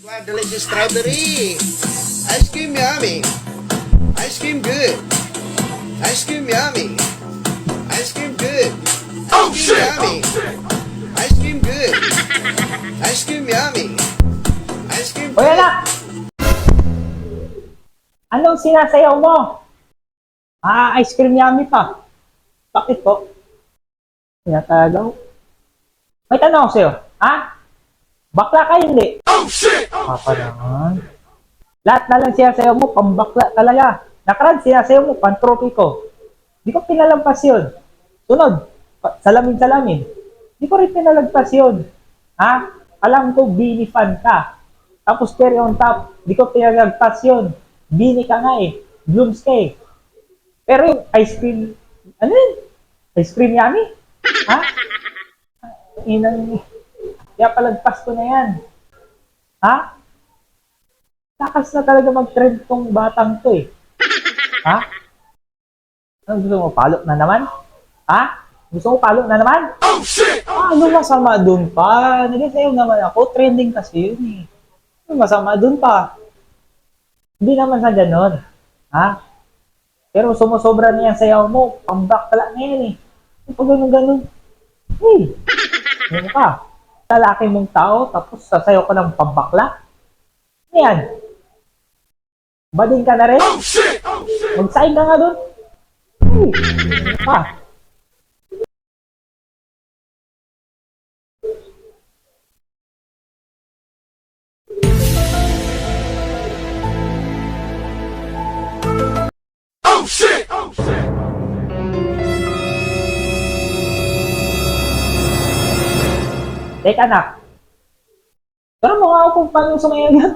Wow, delicious strawberry. Ice cream yummy. Ice cream good. Ice cream yummy. Ice cream good. Ice cream yummy. Ice cream good. Ice cream yummy. Ice cream Hoy good. anak! Anong sinasayaw mo? Ice cream yummy pa. Bakit po? Tinatagaw. May tanong ako sa'yo. Bakla ka hindi? Papa naman. Lahat na lang sinasayaw mo, pambakla talaga. Nakaraan sinasayaw mo, pantropiko. Di ko pinalampas yun. Sunod, salamin-salamin. Di ko rin pinalagpas yun. Alam ko, Bini fan ka. Tapos cherry on top, di ko pinalagpas yun. Bini ka nga eh. Blooms ka eh. Pero yung ice cream, ano yun? Ice cream yummy? Inang, kaya palagpas ko na yan. Takas na talaga mag-trend tong batang to eh. Ano gusto mo, palo na naman? Gusto mo palo na naman? Ano masama dun pa? Nagasayaw naman ako, trending kasi yun eh. Ano masama dun pa? Hindi naman sa ganon. Pero sumusobra na yan sayaw mo, pambakla na yan eh. Pag ganun-ganun, ano ka? Lalaki mong tao, tapos sasayaw ka ng pambakla? Ano yan? Bading ka na rin? Magsaing ka nga dun? Ano ka? Teka anak, pero mo nga ako kung paano sumayaw yan.